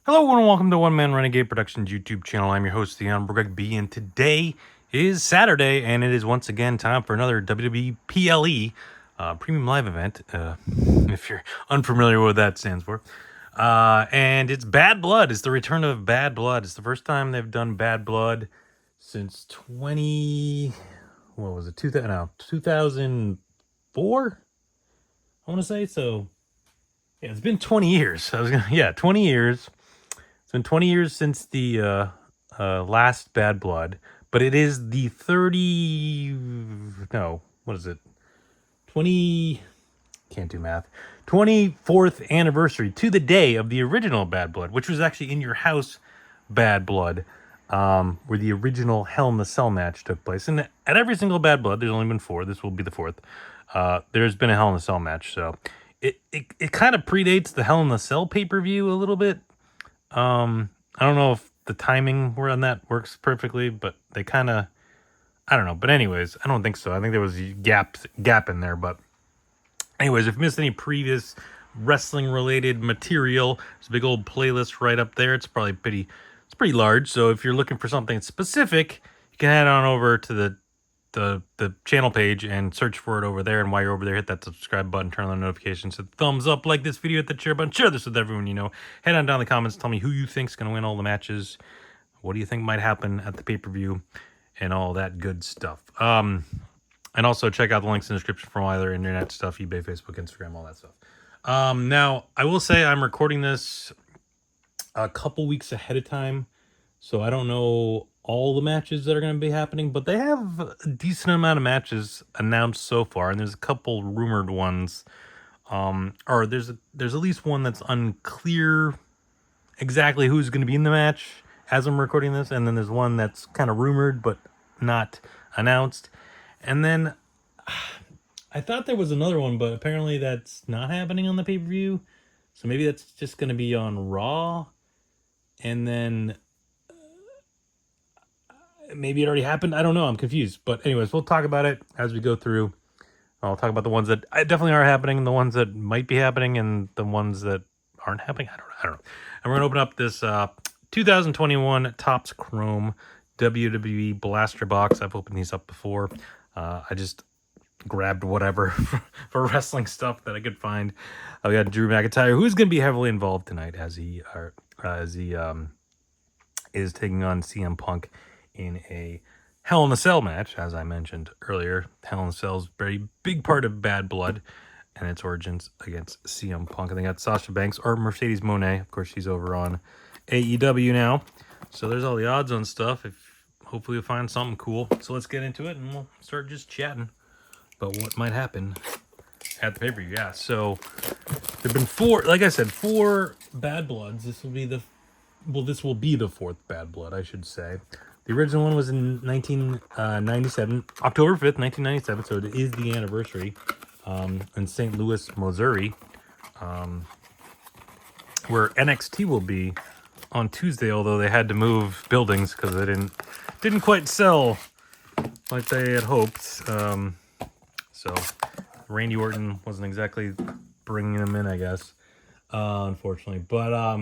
Hello and welcome to One Man Renegade Productions YouTube channel. I'm your host, the Honorable Greg B, and today is Saturday, and it is once again time for another WWE PLE Premium Live event, if you're unfamiliar with what that stands for. And it's Bad Blood. It's the return of Bad Blood. It's the first time they've done Bad Blood since 2004? I want to say, so yeah, it's been 20 years. 20 years. It's been 20 years since the last Bad Blood, but it is the 30. No, what is it? 20. Can't do math. 24th anniversary to the day of the original Bad Blood, which was actually in your house Bad Blood, where the original Hell in the Cell match took place. And at every single Bad Blood, there's only been four. This will be the fourth. There's been a Hell in the Cell match, so it kind of predates the Hell in the Cell pay-per-view a little bit. I don't know if the timing on that works perfectly, but they kind of, I don't know. But anyways, I don't think so. I think there was a gap in there. But anyways, if you missed any previous wrestling related material, there's a big old playlist right up there. It's pretty large. So if you're looking for something specific, you can head on over to the channel page and search for it over there. And while you're over there, hit that subscribe button, turn on the notifications, hit the thumbs up, like this video, hit the share button, share this with everyone you know. Head on down in the comments, tell me who you think's going to win all the matches, what do you think might happen at the pay-per-view, and all that good stuff. And also check out the links in the description for all other internet stuff, eBay, Facebook, Instagram, all that stuff. Now, I will say I'm recording this a couple weeks ahead of time, so I don't know all the matches that are going to be happening, but they have a decent amount of matches announced so far, and there's a couple rumored ones. Or there's at least one that's unclear exactly who's going to be in the match as I'm recording this, and then there's one that's kind of rumored but not announced. And then I thought there was another one, but apparently that's not happening on the pay-per-view. So maybe that's just going to be on Raw. And then maybe it already happened. I don't know. I'm confused. But anyways, we'll talk about it as we go through. I'll talk about the ones that definitely are happening, the ones that might be happening, and the ones that aren't happening. I don't know. And we're going to open up this 2021 Topps Chrome WWE Blaster Box. I've opened these up before. I just grabbed whatever for wrestling stuff that I could find. We got Drew McIntyre, who's going to be heavily involved tonight as he is taking on CM Punk in a Hell in a Cell match. As I mentioned earlier, Hell in a Cell is a very big part of Bad Blood and its origins against CM Punk. And they got Sasha Banks or Mercedes Moné. Of course, she's over on AEW now. So there's all the odds on stuff. Hopefully you'll find something cool. So let's get into it and we'll start just chatting about what might happen at the pay-per-view. Yeah, so there've been four Bad Bloods. This will be the fourth Bad Blood, I should say. The original one was in 1997, October 5th, 1997, so it is the anniversary, in St. Louis, Missouri, where NXT will be on Tuesday, although they had to move buildings because they didn't quite sell like they had hoped. So Randy Orton wasn't exactly bringing them in, I guess, unfortunately. But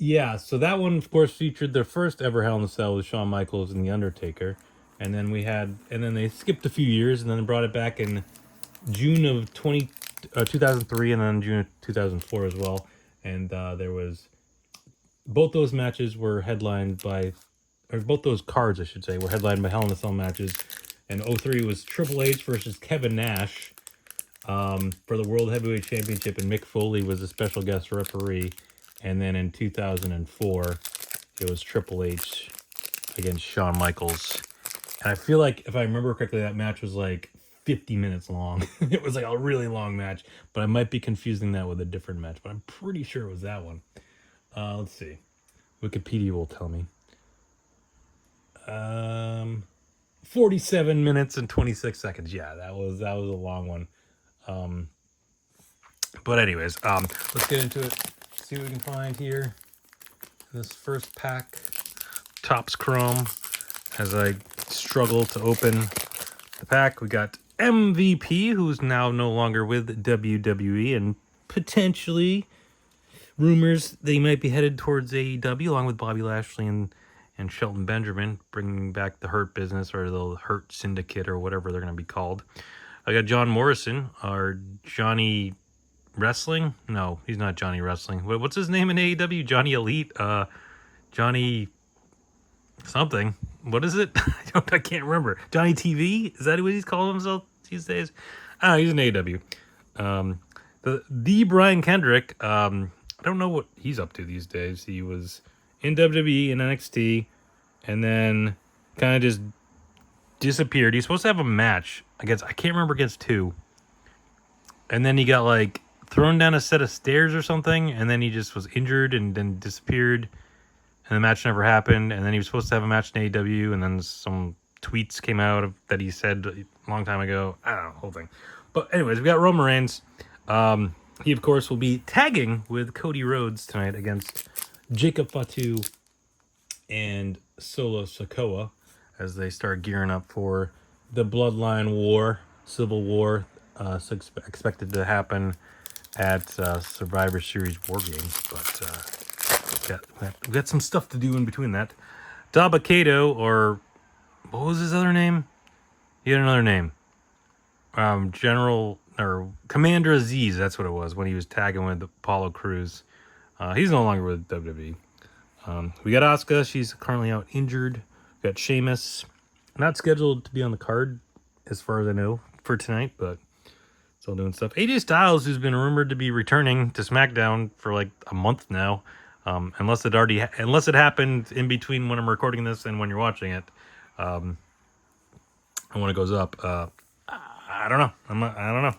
yeah, so that one, of course, featured their first ever Hell in a Cell with Shawn Michaels and The Undertaker. And then they skipped a few years and then brought it back in June of 2003 and then June of 2004 as well. And both those matches were headlined by, or both those cards, I should say, were headlined by Hell in a Cell matches. And 03 was Triple H versus Kevin Nash for the World Heavyweight Championship, and Mick Foley was a special guest referee. And then in 2004, it was Triple H against Shawn Michaels. And I feel like, if I remember correctly, that match was like 50 minutes long. It was like a really long match, but I might be confusing that with a different match, but I'm pretty sure it was that one. Let's see. Wikipedia will tell me. 47 minutes and 26 seconds. Yeah, that was a long one. But anyways, let's get into it. See what we can find here. This first pack, Topps Chrome. As I struggle to open the pack, we got MVP, who's now no longer with WWE and potentially rumors that he might be headed towards AEW along with Bobby Lashley and Shelton Benjamin, bringing back the Hurt Business or the Hurt Syndicate or whatever they're going to be called. I got John Morrison, or Johnny Wrestling. No, he's not Johnny Wrestling. What's his name in AEW? Johnny Elite? Johnny something. What is it? I can't remember. Johnny TV? Is that what he's calling himself these days? I don't know, he's in AEW. The Brian Kendrick, I don't know what he's up to these days. He was in WWE and NXT, and then kind of just disappeared. He's supposed to have a match against, I can't remember against who. And then he got like thrown down a set of stairs or something, and then he just was injured and then disappeared. And the match never happened. And then he was supposed to have a match in AEW, and then some tweets came out that he said a long time ago. I don't know, the whole thing. But anyways, we got Roman Reigns. He, of course, will be tagging with Cody Rhodes tonight against Jacob Fatu and Solo Sikoa as they start gearing up for the Bloodline War, Civil War, expected to happen at Survivor Series War Games. But we got some stuff to do in between that. Dabba-Kato, or what was his other name? He had another name. General or Commander Aziz, that's what it was when he was tagging with Apollo Crews. He's no longer with WWE. We got Asuka. She's currently out injured. We got Sheamus, not scheduled to be on the card as far as I know for tonight, but still doing stuff. AJ Styles, who's been rumored to be returning to SmackDown for like a month now, unless it happened in between when I'm recording this and when you're watching it, and when it goes up. I don't know. I don't know.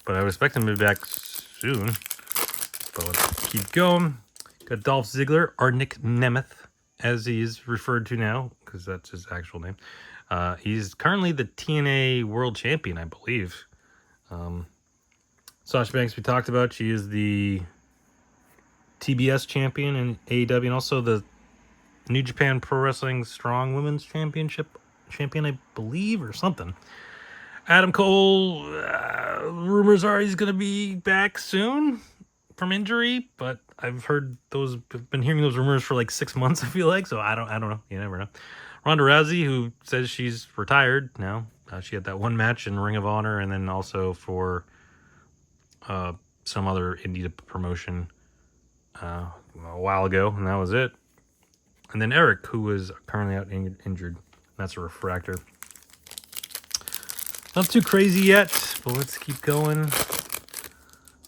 But I would expect him to be back soon. But let's keep going. Got Dolph Ziggler, or Nick Nemeth, as he is referred to now, because that's his actual name. He's currently the TNA World Champion, I believe. Sasha Banks, we talked about. She is the TBS champion in AEW, and also the New Japan Pro Wrestling Strong Women's Championship champion, I believe, or something. Adam Cole, rumors are he's going to be back soon from injury, but I've been hearing those rumors for like 6 months, I feel like, so I don't know. You never know. Ronda Rousey, who says she's retired now. She had that one match in Ring of Honor, and then also for some other indie promotion a while ago, and that was it. And then Eric, who is currently out injured. That's a refractor. Not too crazy yet, but let's keep going.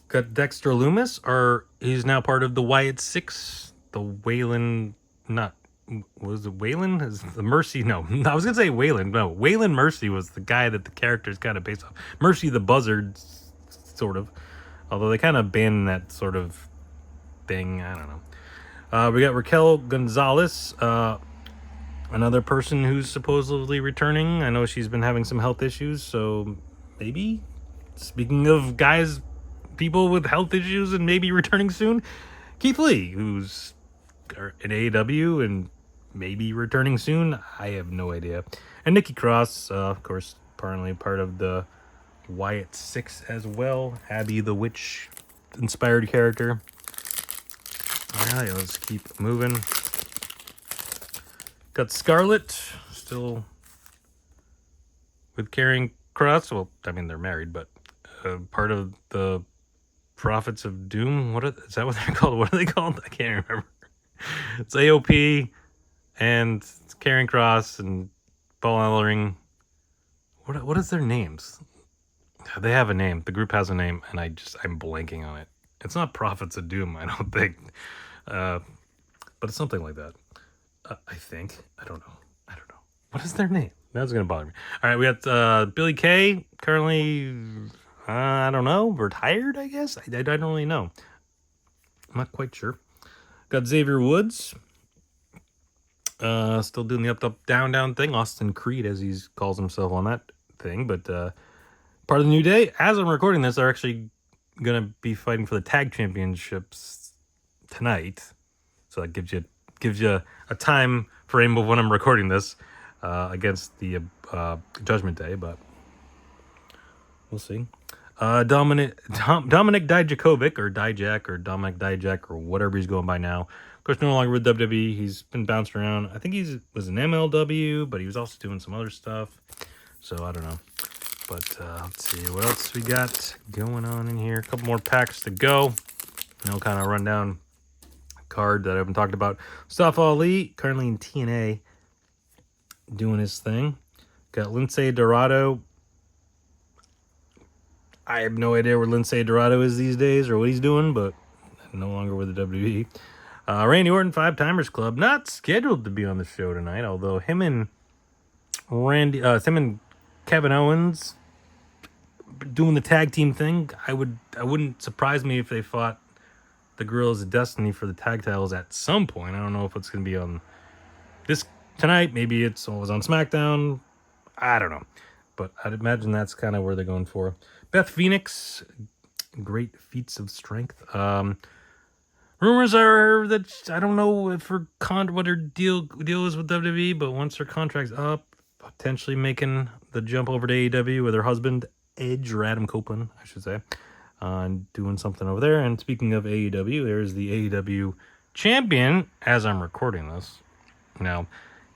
Got Dexter Lumis, or he's now part of the Wyatt Six. The Waylon, was it Waylon? Is the Mercy? No, I was gonna say Waylon. No, Waylon Mercy was the guy that the character is kind of based off. Mercy the Buzzard, sort of. Although they kind of abandoned that sort of thing. I don't know. We got Raquel Gonzalez. Another person who's supposedly returning. I know she's been having some health issues, so maybe. Speaking of people with health issues and maybe returning soon, Keith Lee, who's in AEW and maybe returning soon. I have no idea. And Nikki Cross, of course, apparently part of the Wyatt Six as well. Abby the Witch inspired character. All right, let's keep moving. Got Scarlett, still with Karrion Kross. Well, I mean, they're married, but part of the Prophets of Doom. Is that what they're called? What are they called? I can't remember. It's AOP and Karrion Kross and Paul Ellering. What is their names? They have a name. The group has a name, and I'm blanking on it. It's not Prophets of Doom, I don't think. But it's something like that. I think. I don't know. What is their name? That's going to bother me. All right, we got Billy Kay, currently, I don't know, retired, I guess? I don't really know. I'm not quite sure. Got Xavier Woods. Still doing the up, down thing. Austin Creed, as he calls himself on that thing. But part of the New Day, as I'm recording this, they're actually going to be fighting for the tag championships tonight. So that gives you a time frame of when I'm recording this against the Judgment Day, but we'll see. Dominic Dijakovic, or Dijak, or Dominic Dijak, or whatever he's going by now. Of course, no longer with WWE. He's been bouncing around. I think he was an MLW, but he was also doing some other stuff. So I don't know. But let's see what else we got going on in here. A couple more packs to go. And I'll kind of run down card that I haven't talked about. Mustafa Ali, currently in TNA, doing his thing. Got Lince Dorado. I have no idea where Lince Dorado is these days or what he's doing, but no longer with the WWE. Randy Orton, 5-Timers Club, not scheduled to be on the show tonight, although him and Kevin Owens doing the tag team thing. I wouldn't surprise me if they fought the Guerrillas of Destiny for the tag titles at some point. I don't know if it's going to be on this tonight. Maybe it was on SmackDown. I don't know. But I'd imagine that's kind of where they're going for. Beth Phoenix, great feats of strength. Rumors are that, I don't know if what her deal is with WWE, but once her contract's up, potentially making the jump over to AEW with her husband, Edge, or Adam Copeland, I should say, doing something over there. And speaking of AEW, there's the AEW champion as I'm recording this. Now,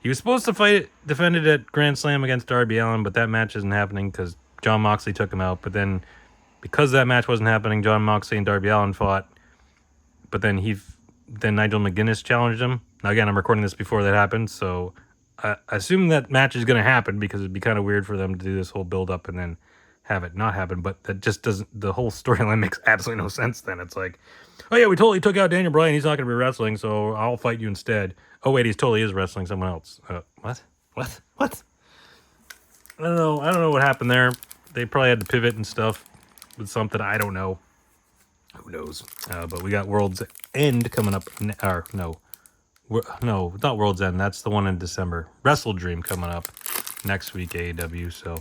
he was supposed to defend it at Grand Slam against Darby Allin, but that match isn't happening because Jon Moxley took him out. But then, because that match wasn't happening, Jon Moxley and Darby Allin fought. But then Nigel McGuinness challenged him. Now, again, I'm recording this before that happened, so I assume that match is going to happen because it'd be kind of weird for them to do this whole build-up and then have it not happen. But that just doesn't... The whole storyline makes absolutely no sense then. It's like, oh yeah, we totally took out Daniel Bryan. He's not going to be wrestling, so I'll fight you instead. Oh wait, he totally is wrestling someone else. What? I don't know what happened there. They probably had to pivot and stuff with something. I don't know. Who knows? But we got World's End coming up. No, not World's End. That's the one in December. Wrestle Dream coming up next week, AEW. So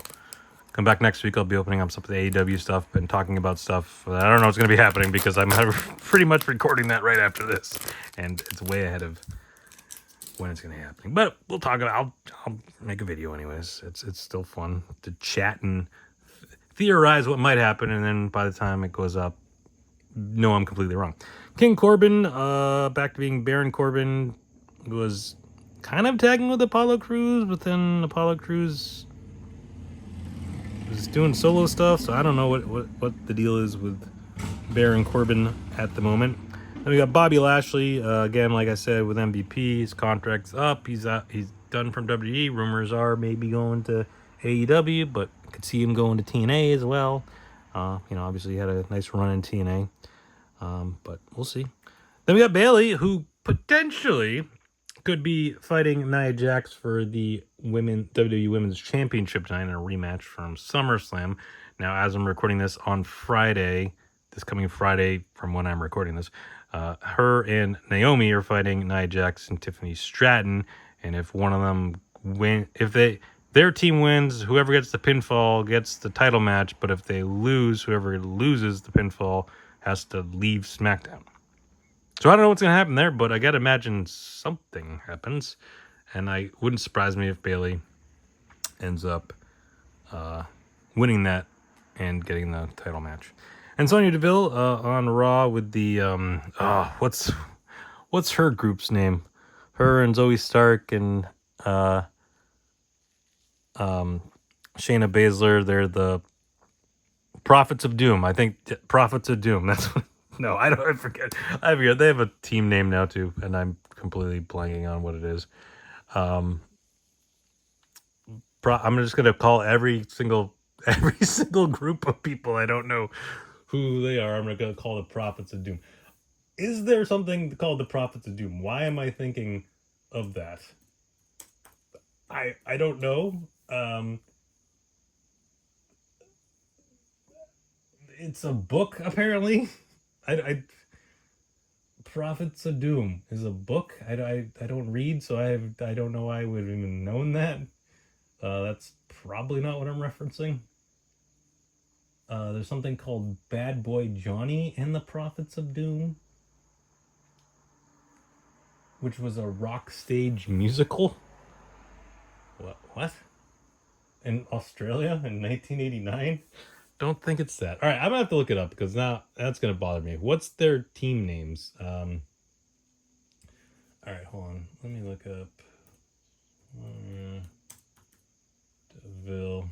come back next week. I'll be opening up some of the AEW stuff and talking about stuff. I don't know what's going to be happening because I'm pretty much recording that right after this. And it's way ahead of when it's going to happen. But we'll talk about I'll make a video anyways. It's still fun to chat and theorize what might happen. And then by the time it goes up, no, I'm completely wrong. King Corbin, back to being Baron Corbin, was kind of tagging with Apollo Crews, but then Apollo Crews was doing solo stuff, so I don't know what the deal is with Baron Corbin at the moment. Then we got Bobby Lashley, again, like I said, with MVP. His contract's up. He's done from WWE. Rumors are maybe going to AEW, but I could see him going to TNA as well. Obviously he had a nice run in TNA, but we'll see. Then we got Bayley, who potentially could be fighting Nia Jax for the WWE Women's Championship tonight in a rematch from SummerSlam. Now, as I'm recording this on Friday, this coming Friday from when I'm recording this, her and Naomi are fighting Nia Jax and Tiffany Stratton, and if one of them their team wins, whoever gets the pinfall gets the title match, but if they lose, whoever loses the pinfall has to leave SmackDown. So I don't know what's going to happen there, but I got to imagine something happens, and I wouldn't surprise me if Bayley ends up winning that and getting the title match. And Sonya Deville on Raw with the what's her group's name? Her and Zoe Stark and Shayna Baszler, they're the Prophets of Doom. I think Prophets of Doom. That's what. No, I don't. I forget. They have a team name now too, and I'm completely blanking on what it is. I'm just gonna call every single group of people I don't know who they are. I'm gonna call the Prophets of Doom. Is there something called the Prophets of Doom? Why am I thinking of that? I don't know. It's a book apparently. Prophets of Doom is a book. I don't read, so I don't know why I would have even known that. That's probably not what I'm referencing. There's something called Bad Boy Johnny and the Prophets of Doom, which was a rock stage musical. What? In Australia in 1989? don't think it's that. All right, I'm gonna have to look it up because now that's gonna bother me. What's their team names? All right, hold on. Let me look up. Deville.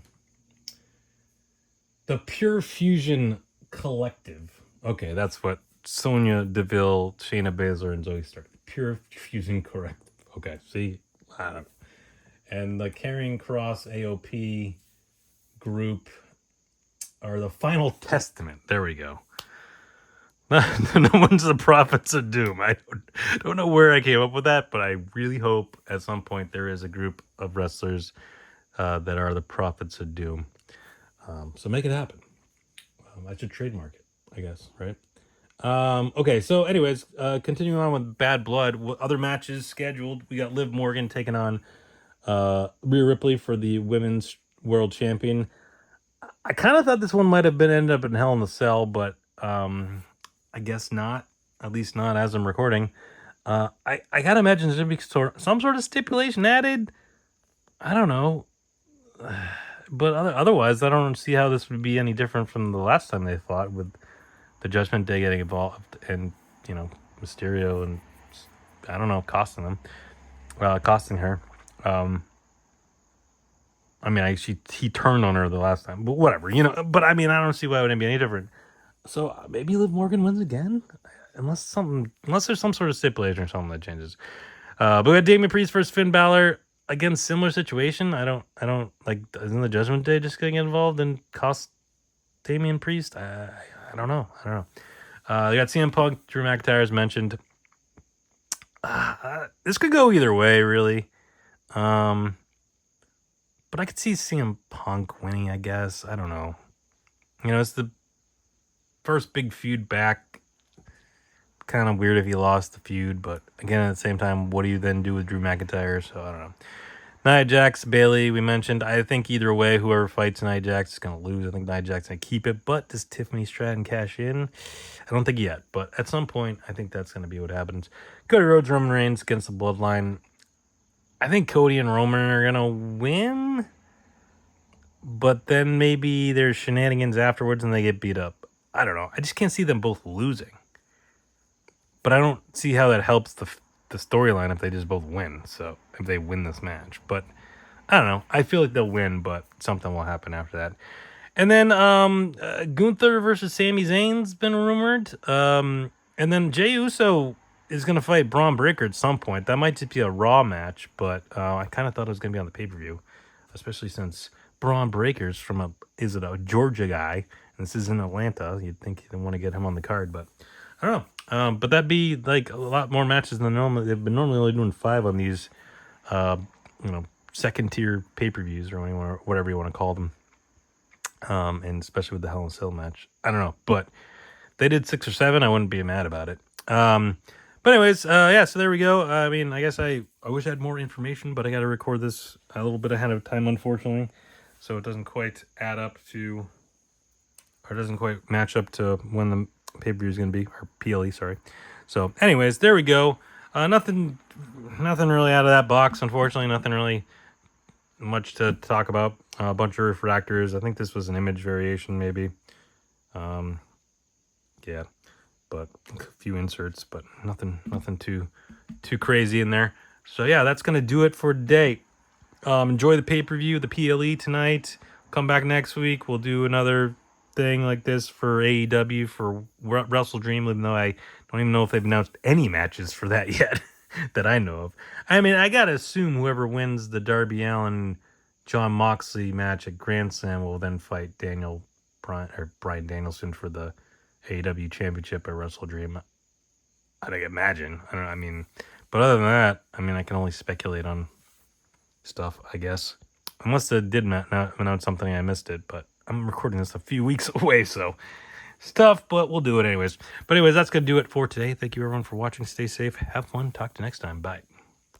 The Pure Fusion Collective. Okay, that's what Sonya Deville, Shayna Baszler, and Zoe Stark. Pure Fusion Collective. Okay, see, I don't know. And the Carrying Cross AOP group are the Final Testament. There we go. No one's the Prophets of Doom. I don't know where I came up with that, but I really hope at some point there is a group of wrestlers that are the Prophets of Doom. So make it happen. I should trademark it, I guess, right? Okay, so anyways, continuing on with Bad Blood, other matches scheduled. We got Liv Morgan taking on Rhea Ripley for the Women's World Champion. I kind of thought this one might have been ended up in Hell in the Cell, but I guess not. At least not as I'm recording. I gotta imagine there's gonna be some sort of stipulation added. I don't know. But otherwise, I don't see how this would be any different from the last time they fought, with the Judgment Day getting involved and, you know, Mysterio and, I don't know, costing her. I mean, he turned on her the last time, but whatever, you know. But I mean, I don't see why it would be any different. So maybe Liv Morgan wins again, unless there's some sort of stipulation or something that changes. But we got Damian Priest versus Finn Balor. Again, similar situation. I don't like. Isn't the Judgment Day just getting involved and cost Damian Priest? I don't know. They got CM Punk, Drew McIntyre as mentioned. This could go either way, really. But I could see CM Punk winning, I guess. I don't know. You know, it's the first big feud back. Kind of weird if he lost the feud, but again, at the same time, what do you then do with Drew McIntyre? So I don't know. Nia Jax, Bayley, we mentioned. I think either way, whoever fights Nia Jax is going to lose. I think Nia Jax is going to keep it, but does Tiffany Stratton cash in? I don't think yet, but at some point, I think that's going to be what happens. Cody Rhodes, Roman Reigns against the Bloodline. I think Cody and Roman are going to win, but then maybe there's shenanigans afterwards and they get beat up. I don't know. I just can't see them both losing. But I don't see how that helps the storyline if they just both win. So if they win this match, but I don't know. I feel like they'll win, but something will happen after that. And then Gunther versus Sami Zayn's been rumored. And then Jey Uso is going to fight Braun Breaker at some point. That might just be a Raw match, but I kind of thought it was going to be on the pay-per-view, especially since Braun Breaker's is it a Georgia guy? And this is in Atlanta. You'd think you'd want to get him on the card, but I don't know. But that'd be like a lot more matches than normally. They've been normally only doing 5 on these, second tier pay-per-views or whatever you want to call them. And especially with the Hell in a Cell match. I don't know, but they did 6 or 7. I wouldn't be mad about it. But anyways, so there we go. I mean, I guess I wish I had more information, but I got to record this a little bit ahead of time, unfortunately. So it doesn't quite match up to when the pay-per-view is going to be, or PLE, sorry. So anyways, there we go. Nothing really out of that box, unfortunately. Nothing really much to talk about. A bunch of refractors. I think this was an image variation, maybe. Yeah, but a few inserts, but nothing too crazy in there. So yeah, that's going to do it for today. Enjoy the pay-per-view, the PLE tonight. Come back next week. We'll do another thing like this for AEW for Wrestle Dream, even though I don't even know if they've announced any matches for that yet that I know of. I mean, I gotta assume whoever wins the Darby Allin John Moxley match at Grand Slam will then fight Bryan Danielson for the AEW Championship at Wrestle Dream. I'd imagine. But other than that, I can only speculate on stuff, I guess, unless they did announce something I missed it, but I'm recording this a few weeks away, so stuff, but we'll do it anyways. But anyways, that's going to do it for today. Thank you, everyone, for watching. Stay safe. Have fun. Talk to you next time. Bye.